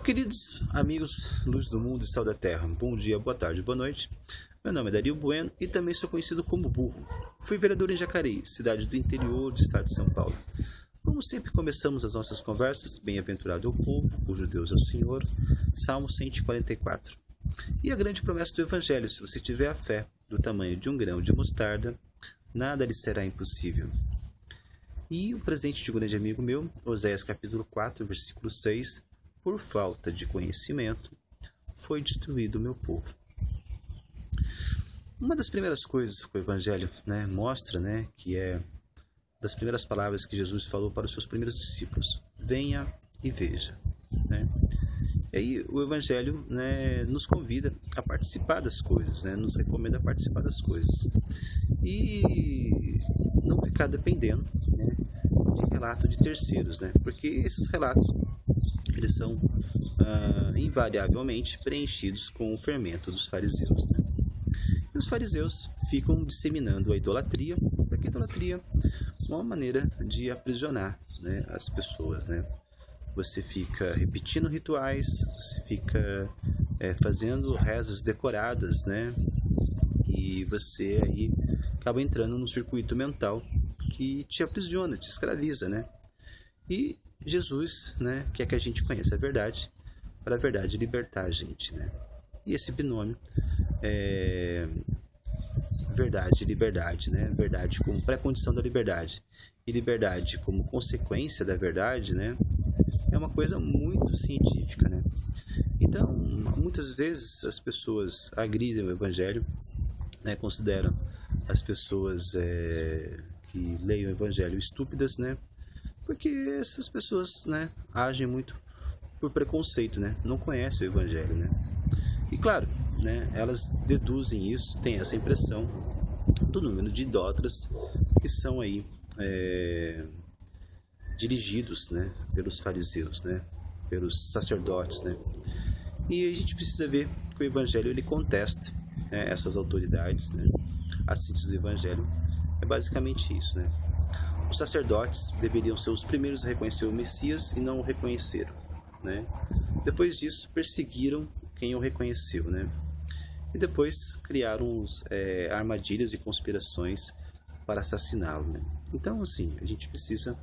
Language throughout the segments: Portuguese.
Queridos amigos, luz do mundo e sal da terra, bom dia, boa tarde, boa noite. Meu nome é Dario Bueno e também sou conhecido como Burro. Fui vereador em Jacareí, cidade do interior do estado de São Paulo. Como sempre começamos as nossas conversas, bem-aventurado é o povo, cujo Deus é o Senhor, Salmo 144. E a grande promessa do Evangelho, se você tiver a fé do tamanho de um grão de mostarda, nada lhe será impossível. E o presente de um grande amigo meu, Oséias capítulo 4, versículo 6, por falta de conhecimento, foi destruído o meu povo. Uma das primeiras coisas que o Evangelho mostra, que é das primeiras palavras que Jesus falou para os seus primeiros discípulos: venha e veja. E aí o Evangelho nos convida a participar das coisas, nos recomenda a participar das coisas. E não ficar dependendo de relato de terceiros, porque esses relatos eles são invariavelmente preenchidos com o fermento dos fariseus. E os fariseus ficam disseminando a idolatria, porque a idolatria é uma maneira de aprisionar as pessoas. Você fica repetindo rituais, você fica fazendo rezas decoradas, e você aí acaba entrando num circuito mental que te aprisiona, te escraviza, E Jesus, quer que a gente conheça a verdade, para a verdade libertar a gente, E esse binômio é verdade e liberdade, Verdade como pré-condição da liberdade e liberdade como consequência da verdade, É uma coisa muito científica, Então, muitas vezes as pessoas agridem o Evangelho, consideram as pessoas que leem o Evangelho estúpidas, porque essas pessoas agem muito por preconceito, não conhecem o Evangelho, E claro, elas deduzem isso, têm essa impressão do número de idólatras que são aí dirigidos pelos fariseus, pelos sacerdotes. E a gente precisa ver que o Evangelho ele contesta essas autoridades. A síntese do Evangelho é basicamente isso. Os sacerdotes deveriam ser os primeiros a reconhecer o Messias e não o reconheceram. Depois disso, perseguiram quem o reconheceu. E depois criaram armadilhas e conspirações para assassiná-lo. Então, assim, a gente precisa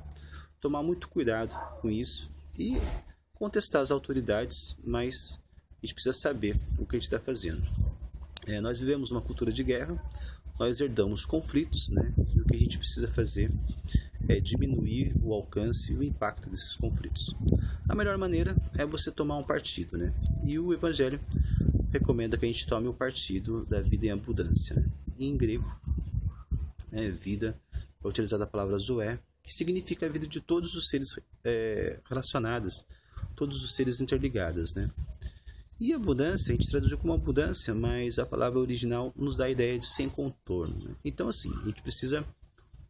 tomar muito cuidado com isso e contestar as autoridades, mas a gente precisa saber o que a gente está fazendo. Nós vivemos uma cultura de guerra, nós herdamos conflitos, e o que a gente precisa fazer é diminuir o alcance e o impacto desses conflitos. A melhor maneira é você tomar um partido, E o Evangelho recomenda que a gente tome o partido da vida em abundância. Em grego, vida é utilizada a palavra zoé, que significa a vida de todos os seres relacionados, todos os seres interligados, E abundância, a gente traduziu como abundância, mas a palavra original nos dá a ideia de sem contorno. Então, assim, a gente precisa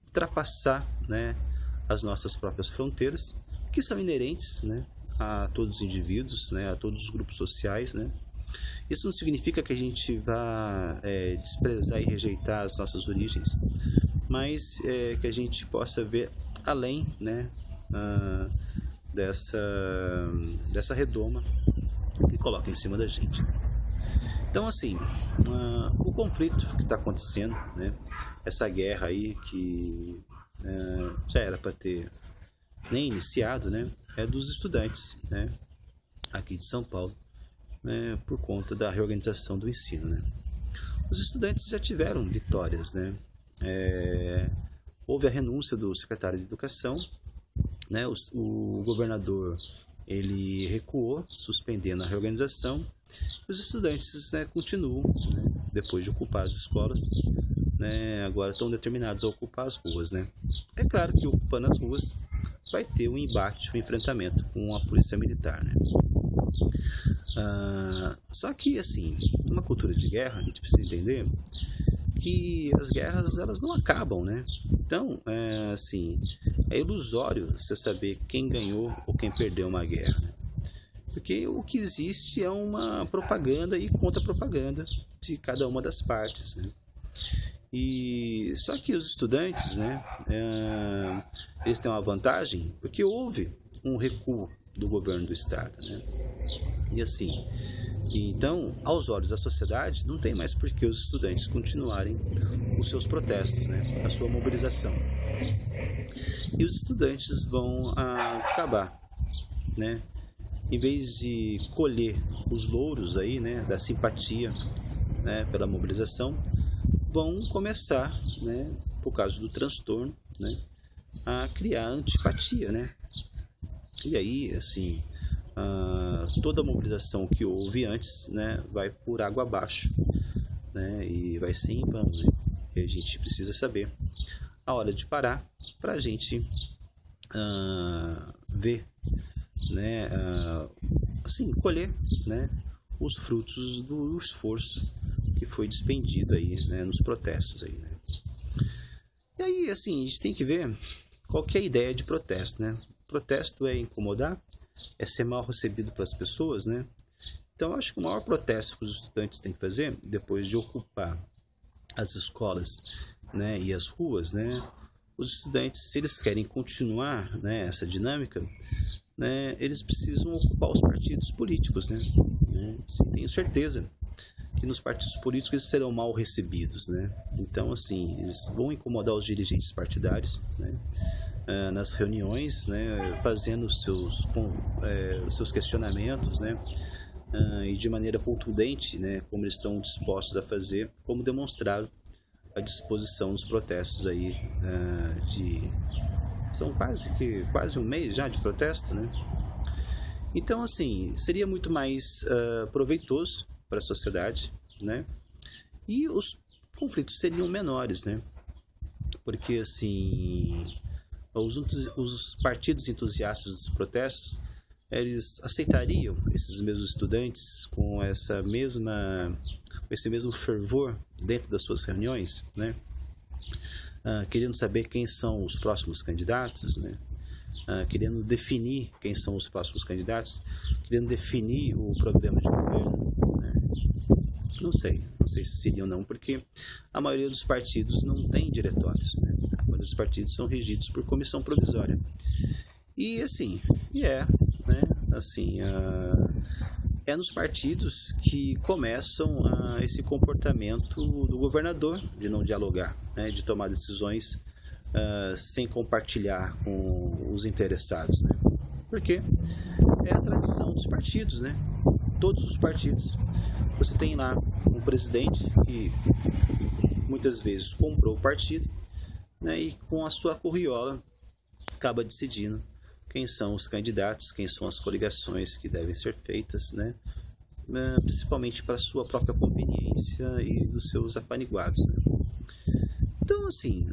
ultrapassar as nossas próprias fronteiras, que são inerentes a todos os indivíduos, a todos os grupos sociais. Isso não significa que a gente vá desprezar e rejeitar as nossas origens, mas que a gente possa ver além dessa redoma que coloca em cima da gente. Então, assim, o conflito que está acontecendo, essa guerra aí que já era para ter nem iniciado, é dos estudantes, aqui de São Paulo, por conta da reorganização do ensino, Os estudantes já tiveram vitórias, houve a renúncia do secretário de Educação, o governador ele recuou, suspendendo a reorganização. Os estudantes continuam, depois de ocupar as escolas, agora estão determinados a ocupar as ruas. É claro que ocupando as ruas vai ter um embate, um enfrentamento com a polícia militar. Só que, assim, numa cultura de guerra, a gente precisa entender que as guerras elas não acabam, Então, é ilusório você saber quem ganhou ou quem perdeu uma guerra, porque o que existe é uma propaganda e contra-propaganda de cada uma das partes, E só que os estudantes, eles têm uma vantagem porque houve um recuo do governo do estado, né? E assim, então, aos olhos da sociedade, não tem mais por que os estudantes continuarem os seus protestos, né? A sua mobilização. E os estudantes vão acabar, né? Em vez de colher os louros aí, né, da simpatia, né, pela mobilização, vão começar, né, por causa do transtorno, né, a criar antipatia, né? E aí, assim, toda a mobilização que houve antes, né, vai por água abaixo, né, e vai ser em vão, né? E a gente precisa saber a hora de parar para a gente ver, né, assim, colher, né, os frutos do esforço que foi despendido aí, né, nos protestos aí, né? E aí, assim, a gente tem que ver qual que é a ideia de protesto, né? Protesto é incomodar, é ser mal recebido pelas pessoas, né? Então, eu acho que o maior protesto que os estudantes têm que fazer, depois de ocupar as escolas, né, e as ruas, né, os estudantes, se eles querem continuar, né, essa dinâmica, né, eles precisam ocupar os partidos políticos, né? Sim, tenho certeza que nos partidos políticos eles serão mal recebidos, né? Então, assim, eles vão incomodar os dirigentes partidários, né, nas reuniões, né, fazendo os seus questionamentos, né, e de maneira contundente, né, como eles estão dispostos a fazer, como demonstraram a disposição nos protestos aí, são quase um mês já de protesto, né? Então, assim, seria muito mais proveitoso para a sociedade, né? E os conflitos seriam menores, né? Porque, assim, os partidos entusiastas dos protestos, eles aceitariam esses mesmos estudantes com esse mesmo fervor dentro das suas reuniões, né? Querendo saber quem são os próximos candidatos, né? Querendo definir quem são os próximos candidatos, querendo definir o programa de governo, né? Não sei se seriam ou não, porque a maioria dos partidos não tem diretórios, né? A maioria dos partidos são regidos por comissão provisória. E assim, né? Assim, é nos partidos que começam esse comportamento do governador de não dialogar, né, de tomar decisões sem compartilhar com os interessados, né? Porque é a tradição dos partidos, né? Todos os partidos. Você tem lá um presidente que muitas vezes comprou o partido, né, e com a sua curriola acaba decidindo quem são os candidatos, quem são as coligações que devem ser feitas, né? Principalmente para a sua própria conveniência e dos seus apaniguados, né? Então, assim,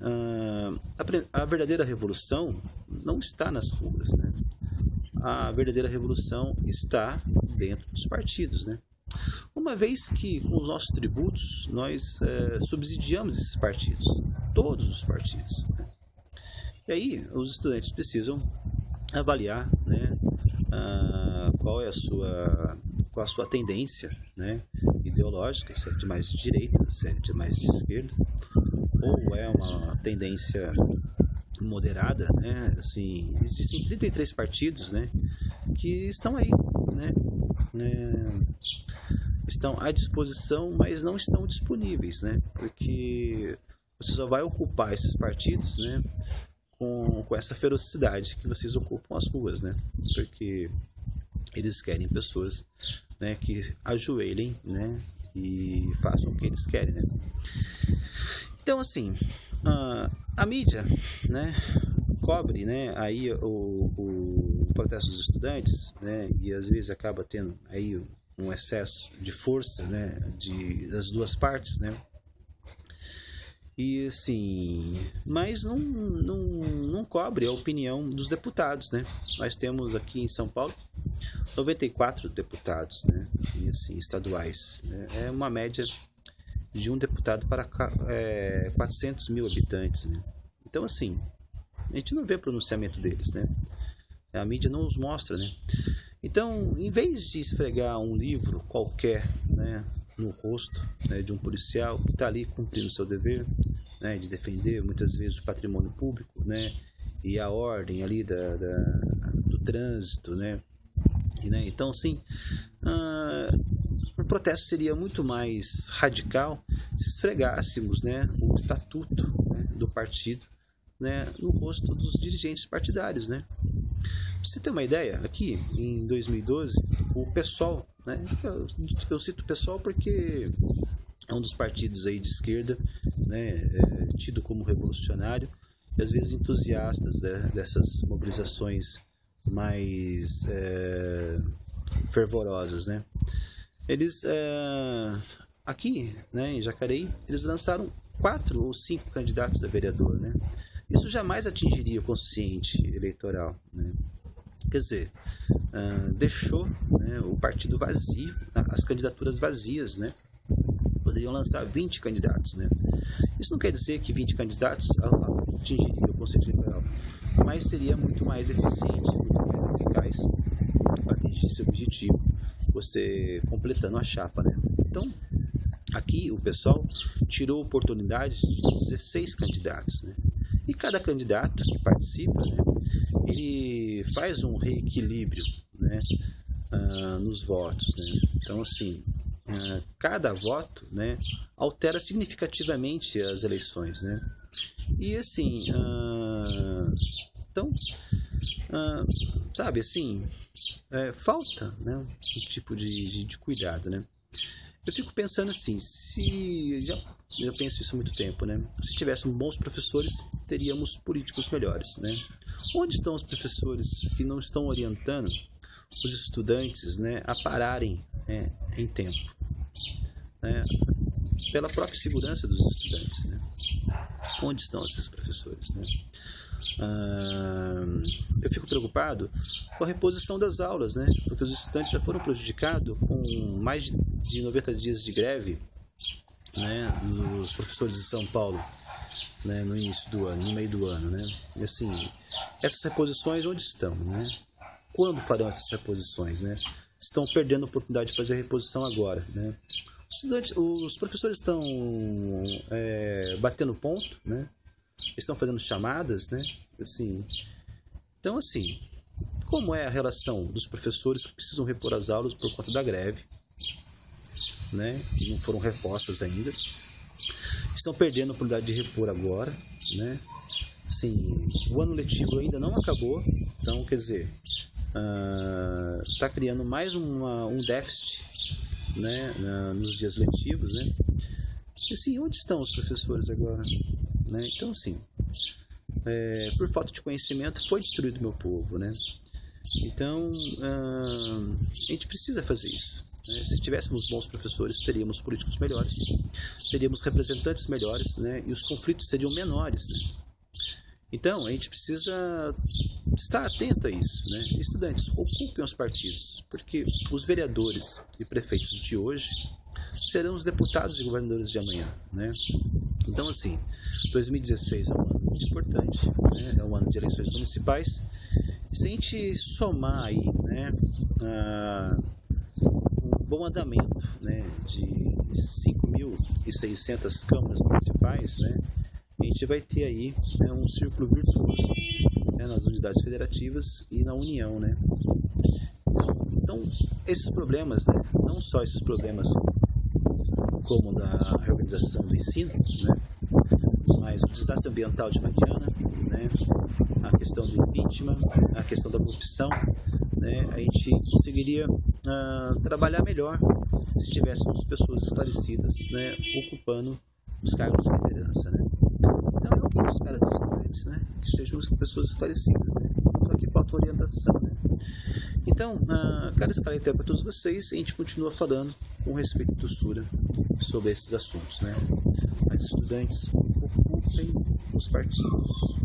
a verdadeira revolução não está nas ruas, né? A verdadeira revolução está dentro dos partidos, né? Uma vez que com os nossos tributos nós subsidiamos esses partidos, todos os partidos, né? E aí os estudantes precisam avaliar, né, qual é a sua tendência, né, ideológica, se é de mais de direita, se é de mais de esquerda, ou é uma tendência moderada, né? Assim, existem 33 partidos, né, que estão aí, né, estão à disposição, mas não estão disponíveis, né, porque você só vai ocupar esses partidos, né, com essa ferocidade que vocês ocupam as ruas, né? Porque eles querem pessoas, né, que ajoelhem, né, e façam o que eles querem, né? Então, assim, a mídia, né, cobre, né, aí o protesto dos estudantes, né, e às vezes acaba tendo aí um excesso de força, né, das duas partes, né? E assim, mas não cobre a opinião dos deputados, né? Nós temos aqui em São Paulo 94 deputados, né? E assim, estaduais, né? É uma média de um deputado para 400 mil habitantes, né? Então, assim, a gente não vê pronunciamento deles, né? A mídia não os mostra, né? Então, em vez de esfregar um livro qualquer, né, no rosto, né, de um policial que está ali cumprindo o seu dever, né, de defender muitas vezes o patrimônio público, né, e a ordem ali do trânsito, né, né? Então, assim, o protesto seria muito mais radical se esfregássemos, né, o estatuto, né, do partido, né, no rosto dos dirigentes partidários, né? Pra você ter uma ideia, aqui em 2012, o PSOL, né, eu cito o PSOL porque é um dos partidos aí de esquerda, né, tido como revolucionário, e às vezes entusiastas, né, dessas mobilizações mais fervorosas, né? Eles, aqui, né, em Jacareí, eles lançaram 4 ou 5 candidatos a vereador, né? Isso jamais atingiria o consciente eleitoral, né? Quer dizer, deixou, né, o partido vazio, as candidaturas vazias, né? Poderiam lançar 20 candidatos, né? Isso não quer dizer que 20 candidatos atingiriam o consciente eleitoral, mas seria muito mais eficiente, muito mais eficaz para atingir seu objetivo, você completando a chapa, né? Então, aqui o pessoal tirou oportunidades de 16 candidatos, né? E cada candidato que participa, né, ele faz um reequilíbrio, né, nos votos, né? Então, assim, cada voto, né, altera significativamente as eleições, né? E assim, então, sabe, assim, falta, né, um tipo de cuidado, né? Eu fico pensando assim, eu penso isso há muito tempo, né? Se tivéssemos bons professores, teríamos políticos melhores, né? Onde estão os professores que não estão orientando os estudantes, né, a pararem, em tempo, né? Pela própria segurança dos estudantes, né? Onde estão esses professores, né? Eu fico preocupado com a reposição das aulas, né? Porque os estudantes já foram prejudicados com mais de 90 dias de greve, né, dos professores de São Paulo, né, no início do ano, no meio do ano, né? E assim, essas reposições onde estão, né? Quando farão essas reposições, né? Estão perdendo a oportunidade de fazer a reposição agora, né? Os professores estão batendo ponto, né? Estão fazendo chamadas, né? Assim, então, assim, como é a relação dos professores que precisam repor as aulas por conta da greve, né? E não foram repostas ainda, estão perdendo a oportunidade de repor agora, né? Assim, o ano letivo ainda não acabou, então, quer dizer, está criando mais um déficit, né, nos dias letivos, né? E assim, onde estão os professores agora, né? Então, assim, por falta de conhecimento foi destruído o meu povo, né? Então, a gente precisa fazer isso, né? Se tivéssemos bons professores, teríamos políticos melhores, teríamos representantes melhores, né? E os conflitos seriam menores, né? Então, a gente precisa estar atento a isso, né? Estudantes, ocupem os partidos, porque os vereadores e prefeitos de hoje serão os deputados e governadores de amanhã, né? Então, assim, 2016 é um ano muito importante, né? É um ano de eleições municipais. E se a gente somar aí, né, um bom andamento, né, de 5.600 câmaras municipais, né, a gente vai ter aí, né, um círculo virtuoso, né, nas unidades federativas e na União, né? Então, esses problemas, né, não só esses problemas como da reorganização do ensino, né, mas o desastre ambiental de Mariana, né, a questão do impeachment, a questão da corrupção, né, a gente conseguiria trabalhar melhor se tivéssemos pessoas esclarecidas, né, ocupando os cargos de liderança, né? Então é o que a gente espera dos estudantes, né, que sejam pessoas esclarecidas, né? Só que falta orientação, né? Então, quero esclarecer para todos vocês, a gente continua falando com respeito e doçura sobre esses assuntos, né? Mas estudantes, ocupem os partidos.